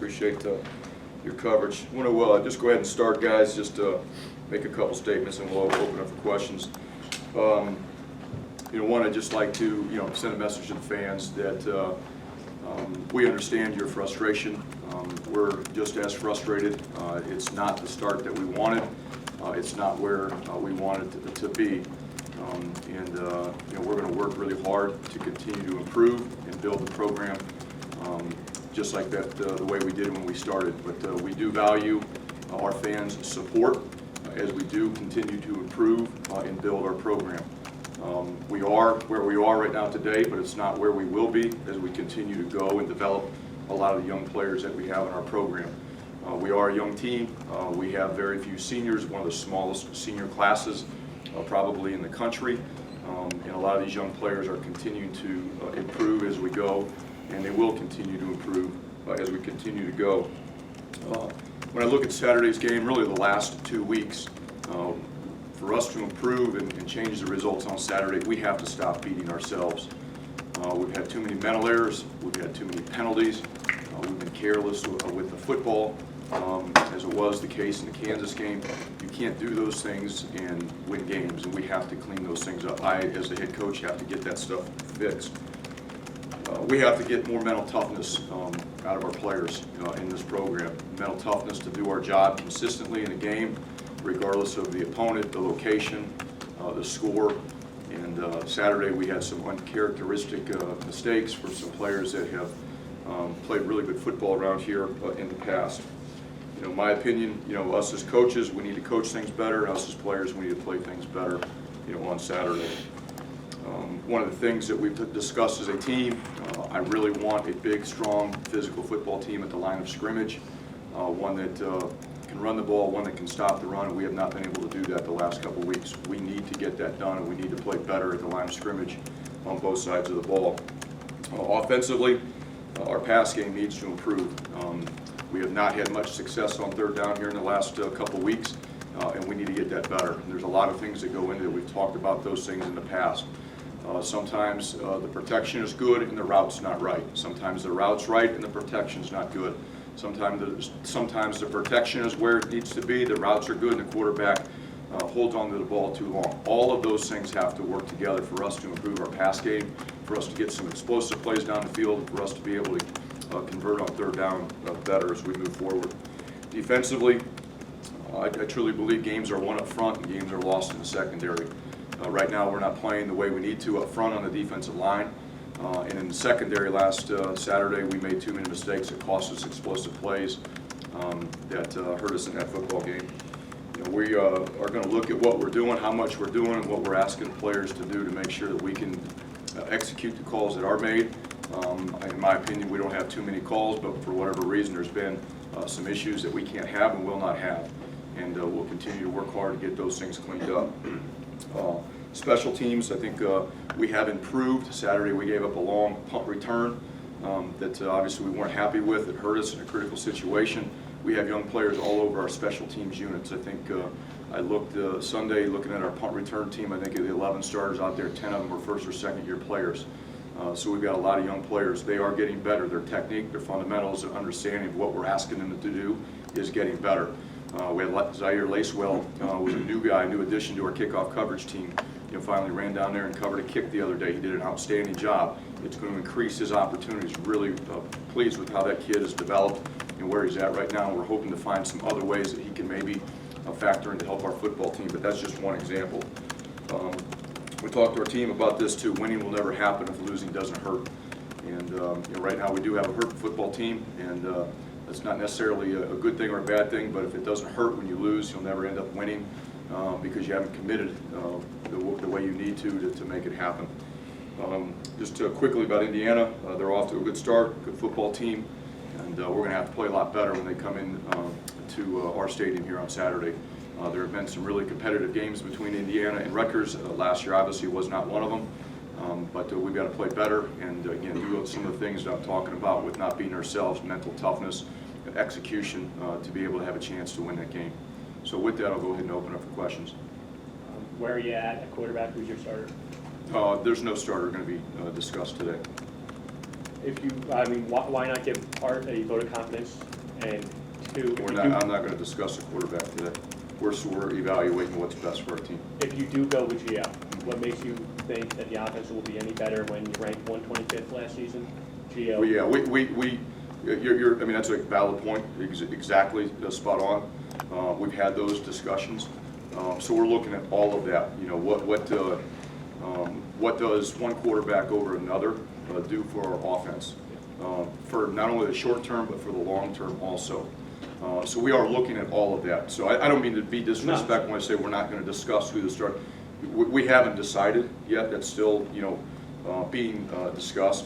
Appreciate your coverage. I want to just go ahead and start, guys, just make a couple statements and we'll open up for questions. One, I'd just like to, send a message to the fans that we understand your frustration. We're just as frustrated. It's not the start that we wanted. It's not where we wanted it to be. We're going to work really hard to continue to improve and build the program just like that, the way we did when we started. But we do value our fans' support as we do continue to improve and build our program. We are where we are right now today, but it's not where we will be as we continue to go and develop a lot of the young players that we have in our program. We are a young team. We have very few seniors, one of the smallest senior classes probably in the country. And a lot of these young players are continuing to improve as we go, and they will continue to improve as we continue to go. When I look at Saturday's game, really the last 2 weeks, for us to improve and change the results on Saturday, we have to stop beating ourselves. We've had too many mental errors, we've had too many penalties, we've been careless with the football, as it was the case in the Kansas game. You can't do those things and win games, and we have to clean those things up. I, as the head coach, have to get that stuff fixed. We have to get more mental toughness out of our players in this program. Mental toughness to do our job consistently in a game, regardless of the opponent, the location, the score. And Saturday we had some uncharacteristic mistakes for some players that have played really good football around here in the past. My opinion, us as coaches, we need to coach things better, and us as players, we need to play things better, on Saturday. One of the things that we've discussed as a team, I really want a big, strong, physical football team at the line of scrimmage, one that can run the ball, one that can stop the run. We have not been able to do that the last couple of weeks. We need to get that done, and we need to play better at the line of scrimmage on both sides of the ball. Offensively, our pass game needs to improve. We have not had much success on third down here in the last couple of weeks, and we need to get that better. And there's a lot of things that go into it. We've talked about those things in the past. Sometimes the protection is good and the route's not right. Sometimes the route's right and the protection's not good. Sometimes the protection is where it needs to be, the routes are good, and the quarterback holds on to the ball too long. All of those things have to work together for us to improve our pass game, for us to get some explosive plays down the field, for us to be able to convert on third down better as we move forward. Defensively, I truly believe games are won up front and games are lost in the secondary. Right now we're not playing the way we need to up front on the defensive line. And in the secondary last Saturday, we made too many mistakes that cost us explosive plays that hurt us in that football game. We are going to look at what we're doing, how much we're doing, and what we're asking players to do to make sure that we can execute the calls that are made. In my opinion, we don't have too many calls, but for whatever reason, there's been some issues that we can't have and will not have. And we'll continue to work hard to get those things cleaned up. Special teams, I think we have improved. Saturday we gave up a long punt return that obviously we weren't happy with. It hurt us in a critical situation. We have young players all over our special teams units. I think I looked Sunday looking at our punt return team. I think of the 11 starters out there, 10 of them were first or second year players. So we've got a lot of young players. They are getting better. Their technique, their fundamentals, and understanding of what we're asking them to do is getting better. We had Zaire Lacewell, was a new guy, new addition to our kickoff coverage team. Finally ran down there and covered a kick the other day. He did an outstanding job. It's going to increase his opportunities. Really pleased with how that kid has developed and where he's at right now. We're hoping to find some other ways that he can maybe factor in to help our football team, but that's just one example. We talked to our team about this too. Winning will never happen if losing doesn't hurt. And right now we do have a hurt football team, and that's not necessarily a good thing or a bad thing, but if it doesn't hurt when you lose, you'll never end up winning because you haven't committed the way you need to make it happen. Just quickly about Indiana, they're off to a good start, good football team, and we're going to have to play a lot better when they come in to our stadium here on Saturday. There have been some really competitive games between Indiana and Rutgers. Last year obviously was not one of them, but we've got to play better and again do some of the things that I'm talking about with not beating ourselves, mental toughness, and execution to be able to have a chance to win that game. So with that, I'll go ahead and open up for questions. Where are you at quarterback? Who's your starter? There's no starter going to be discussed today. if you, I mean, why not give Art a vote of confidence? And two, I'm not going to discuss a quarterback today. We're evaluating what's best for our team. if you do go with Gio, what makes you think that the offense will be any better when you ranked 125th last season? Gio. Well, yeah, I mean, that's a valid point, exactly spot on. We've had those discussions. So we're looking at all of that. You know, what does one quarterback over another do for our offense? For not only the short term, but for the long term also. So we are looking at all of that. So I don't mean to be disrespectful when I say we're not going to discuss who the start. We haven't decided yet. That's still, you know, being discussed.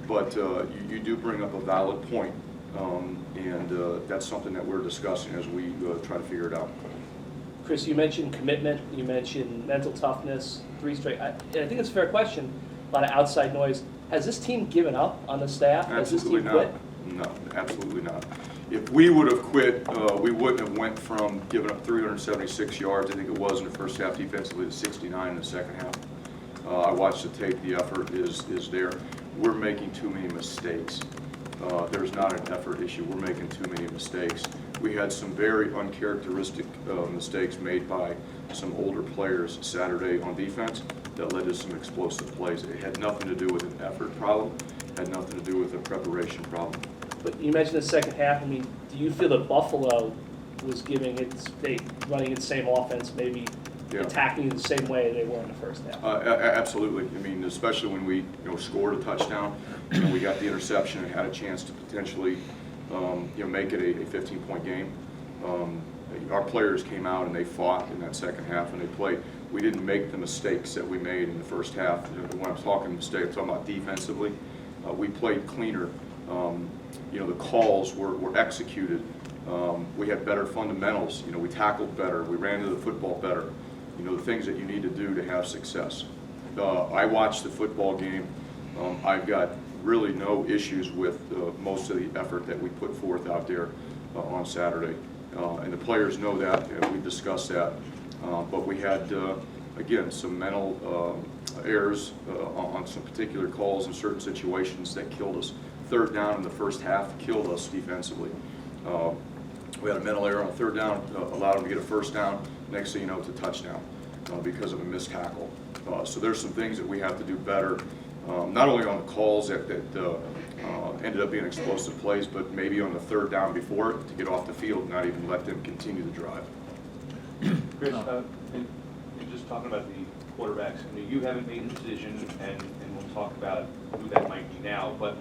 But you do bring up a valid point, and that's something that we're discussing as we try to figure it out. Chris, you mentioned commitment, you mentioned mental toughness, 3 straight. I think it's a fair question. A lot of outside noise. Has this team given up on the staff? Absolutely Has this team not. quit? No, absolutely not. If we would have quit, we wouldn't have went from giving up 376 yards, I think it was in the first half defensively, to 69 in the second half. I watched the tape. The effort is there. We're making too many mistakes. There's not an effort issue. We're making too many mistakes. We had some very uncharacteristic mistakes made by some older players Saturday on defense that led to some explosive plays. It had nothing to do with an effort problem. It had nothing to do with a preparation problem. But you mentioned the second half. I mean, do you feel that Buffalo was running its same offense, maybe attacking you the same way they were in the first half? Absolutely. I mean, especially when we scored a touchdown, we got the interception and had a chance to potentially make it a 15-point game. Our players came out and they fought in that second half and they played. We didn't make the mistakes that we made in the first half. When I'm talking mistakes, I'm talking about defensively. We played cleaner. The calls were executed. We had better fundamentals. We tackled better. We ran to the football better. The things that you need to do to have success. I watched the football game. I've got really no issues with most of the effort that we put forth out there on Saturday. And the players know that, and we discussed that. But we had, again, some mental errors on some particular calls in certain situations that killed us. Third down in the first half killed us defensively. We had a mental error on third down, allowed them to get a first down. Next thing you know, it's a touchdown because of a missed tackle. So there's some things that we have to do better, not only on the calls that ended up being explosive plays, but maybe on the third down before it to get off the field and not even let them continue to drive. Chris, and just talking about the quarterbacks, you haven't made a decision, and we'll talk about who that might be now, but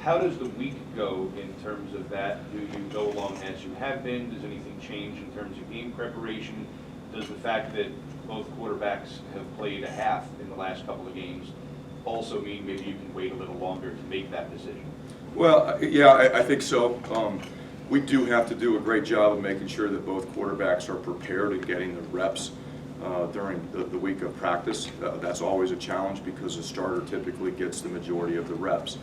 how does the week go in terms of that? Do you go along as you have been? Does anything change in terms of game preparation? Does the fact that both quarterbacks have played a half in the last couple of games also mean maybe you can wait a little longer to make that decision? Well, yeah, I think so. We do have to do a great job of making sure that both quarterbacks are prepared and getting the reps during the week of practice. That's always a challenge because the starter typically gets the majority of the reps.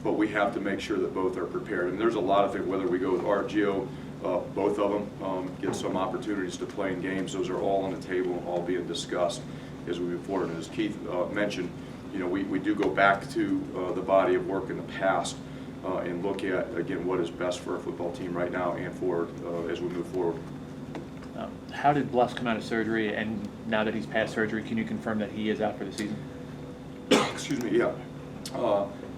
But we have to make sure that both are prepared. And there's a lot of things, whether we go with Art, Gio, both of them get some opportunities to play in games. Those are all on the table and all being discussed as we move forward. And as Keith mentioned, we do go back to the body of work in the past and look at, again, what is best for our football team right now and forward as we move forward. How did Bless come out of surgery, and now that he's past surgery, can you confirm that he is out for the season? Excuse me, yeah.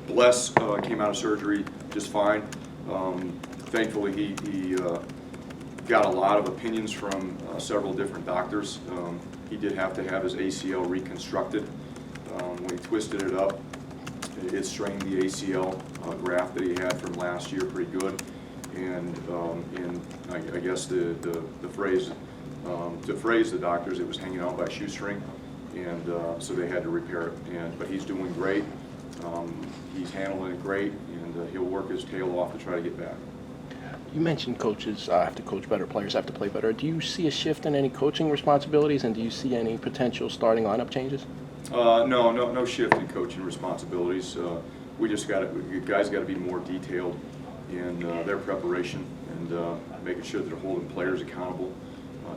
Bless came out of surgery just fine. Thankfully, he got a lot of opinions from several different doctors. He did have to have his ACL reconstructed. When he twisted it up, it strained the ACL graft that he had from last year pretty good. And I guess the phrase, to phrase the doctors, it was hanging out by a shoestring, and so they had to repair it. But he's doing great. He's handling it great, and he'll work his tail off to try to get back. You mentioned coaches have to coach better, players have to play better. Do you see a shift in any coaching responsibilities, and do you see any potential starting lineup changes? No shift in coaching responsibilities. We just guys got to be more detailed in their preparation and making sure that they're holding players accountable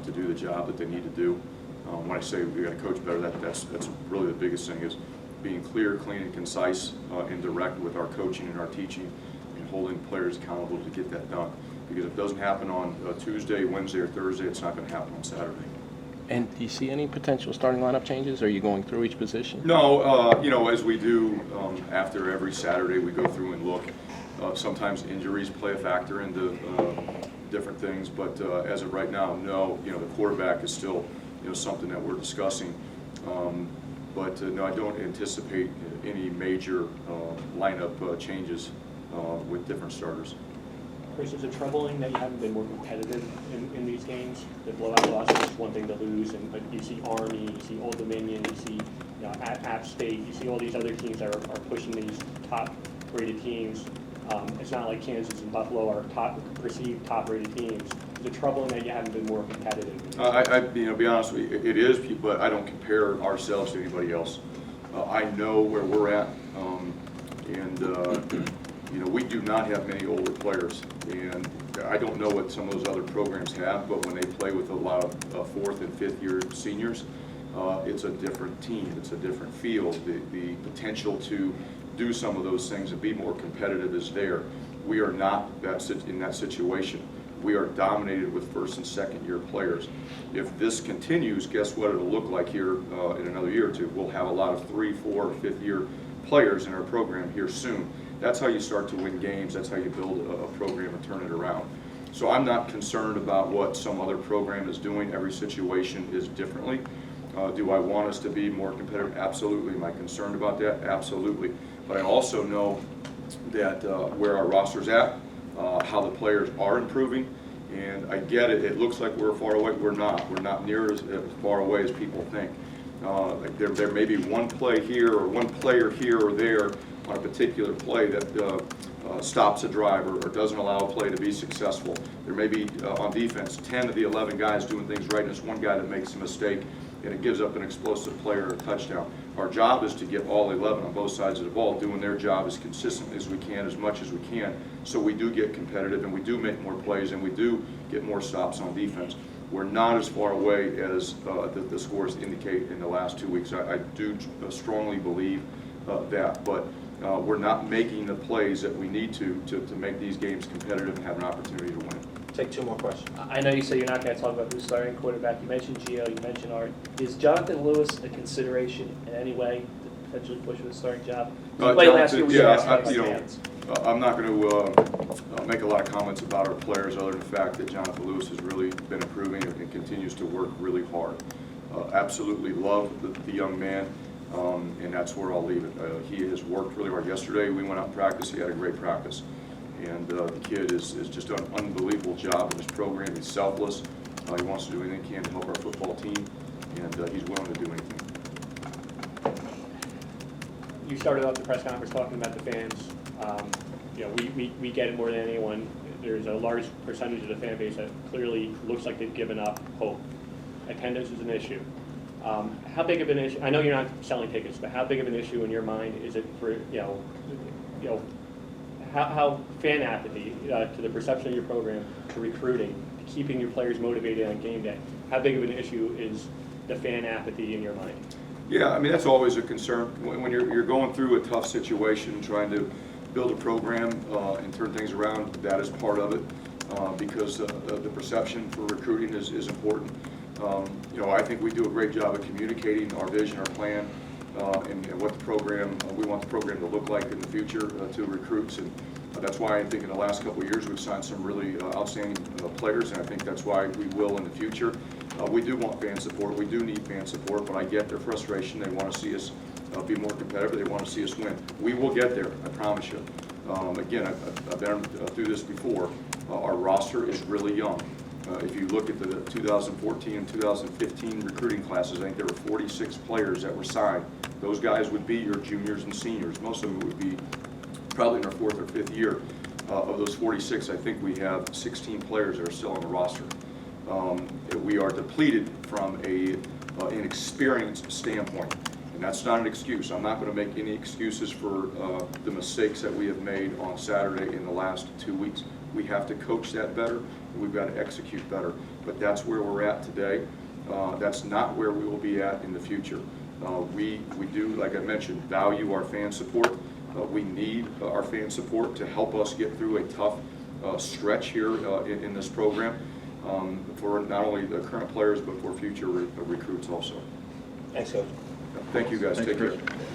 to do the job that they need to do. When I say we got to coach better, that's really the biggest thing is being clear, clean, and concise and direct with our coaching and our teaching and holding players accountable to get that done. Because if it doesn't happen on Tuesday, Wednesday, or Thursday, it's not going to happen on Saturday. And do you see any potential starting lineup changes? Are you going through each position? No, you know, as we do after every Saturday, we go through and look. Sometimes injuries play a factor into different things, but as of right now, no. You know, the quarterback is still, you know, something that we're discussing. But no, I don't anticipate any major lineup changes with different starters. Chris, is it troubling that you haven't been more competitive in these games? The blowout losses is one thing to lose, and but you see Army, you see Old Dominion, you see App State, you see all these other teams that are pushing these top-rated teams. It's not like Kansas and Buffalo are perceived top-rated teams. Is it troubling that you haven't been more competitive? You know, be honest with you, it is, but I don't compare ourselves to anybody else. I know where we're at, and you know, we do not have many older players, and I don't know what some of those other programs have, but when they play with a lot of fourth and fifth year seniors, it's a different team, it's a different field. The potential to do some of those things and be more competitive is there. We are not in that situation. We are dominated with first and second year players. If this continues, guess what it'll look like here in another year or two? We'll have a lot of 3, 4, or 5th year players in our program here soon. That's how you start to win games. That's how you build a program and turn it around. So I'm not concerned about what some other program is doing. Every situation is differently. Do I want us to be more competitive? Absolutely. Am I concerned about that? Absolutely. But I also know that where our roster's at, how the players are improving, and I get it. It looks like we're far away. We're not. We're not near as far away as people think. Like there may be one play here or one player here or there on a particular play that stops a drive or doesn't allow a play to be successful. There may be on defense 10 of the 11 guys doing things right, and there's one guy that makes a mistake and it gives up an explosive play or a touchdown. Our job is to get all 11 on both sides of the ball doing their job as consistently as we can, as much as we can, so we do get competitive and we do make more plays and we do get more stops on defense. We're not as far away as the scores indicate in the last 2 weeks. I do strongly believe that, but we're not making the plays that we need to make these games competitive and have an opportunity to win. Take 2 more questions. I know you say you're not going to talk about who's starting quarterback. You mentioned Gio, you mentioned Art. Is Jonathan Lewis a consideration in any way to potentially push for the starting job? Last year we asked about fans. I'm not going to make a lot of comments about our players other than the fact that Jonathan Lewis has really been improving and continues to work really hard. Absolutely love the young man, and that's where I'll leave it. He has worked really hard. Yesterday we went out and practiced. He had a great practice. And the kid is just done an unbelievable job in his program. He's selfless. He wants to do anything he can to help our football team, and he's willing to do anything. You started off the press conference talking about the fans. You know, we get it more than anyone. There's a large percentage of the fan base that clearly looks like they've given up hope. Attendance is an issue. How big of an issue? I know you're not selling tickets, but how big of an issue in your mind is it for how fan apathy to the perception of your program, to recruiting, to keeping your players motivated on game day? How big of an issue is the fan apathy in your mind? Yeah, I mean, that's always a concern. When you're going through a tough situation, trying to build a program and turn things around, that is part of it because the perception for recruiting is important. I think we do a great job of communicating our vision, our plan, and what the program, we want the program to look like in the future to recruits. And that's why I think in the last couple of years we've signed some really outstanding players, and I think that's why we will in the future. We do want fan support. We do need fan support, but I get their frustration. They want to see us be more competitive. They want to see us win. We will get there, I promise you. Again, I've been through this before. Our roster is really young. If you look at the 2014 and 2015 recruiting classes, I think there were 46 players that were signed. Those guys would be your juniors and seniors. Most of them would be probably in our 4th or 5th year. Of those 46, I think we have 16 players that are still on the roster. We are depleted from an experience standpoint, and that's not an excuse. I'm not going to make any excuses for the mistakes that we have made on Saturday in the last 2 weeks. We have to coach that better, and we've got to execute better. But that's where we're at today. That's not where we will be at in the future. We do, like I mentioned, value our fan support. We need our fan support to help us get through a tough stretch here in this program for not only the current players but for future recruits also. Thanks, Coach. Thank you guys. Thanks, Take care. Chris.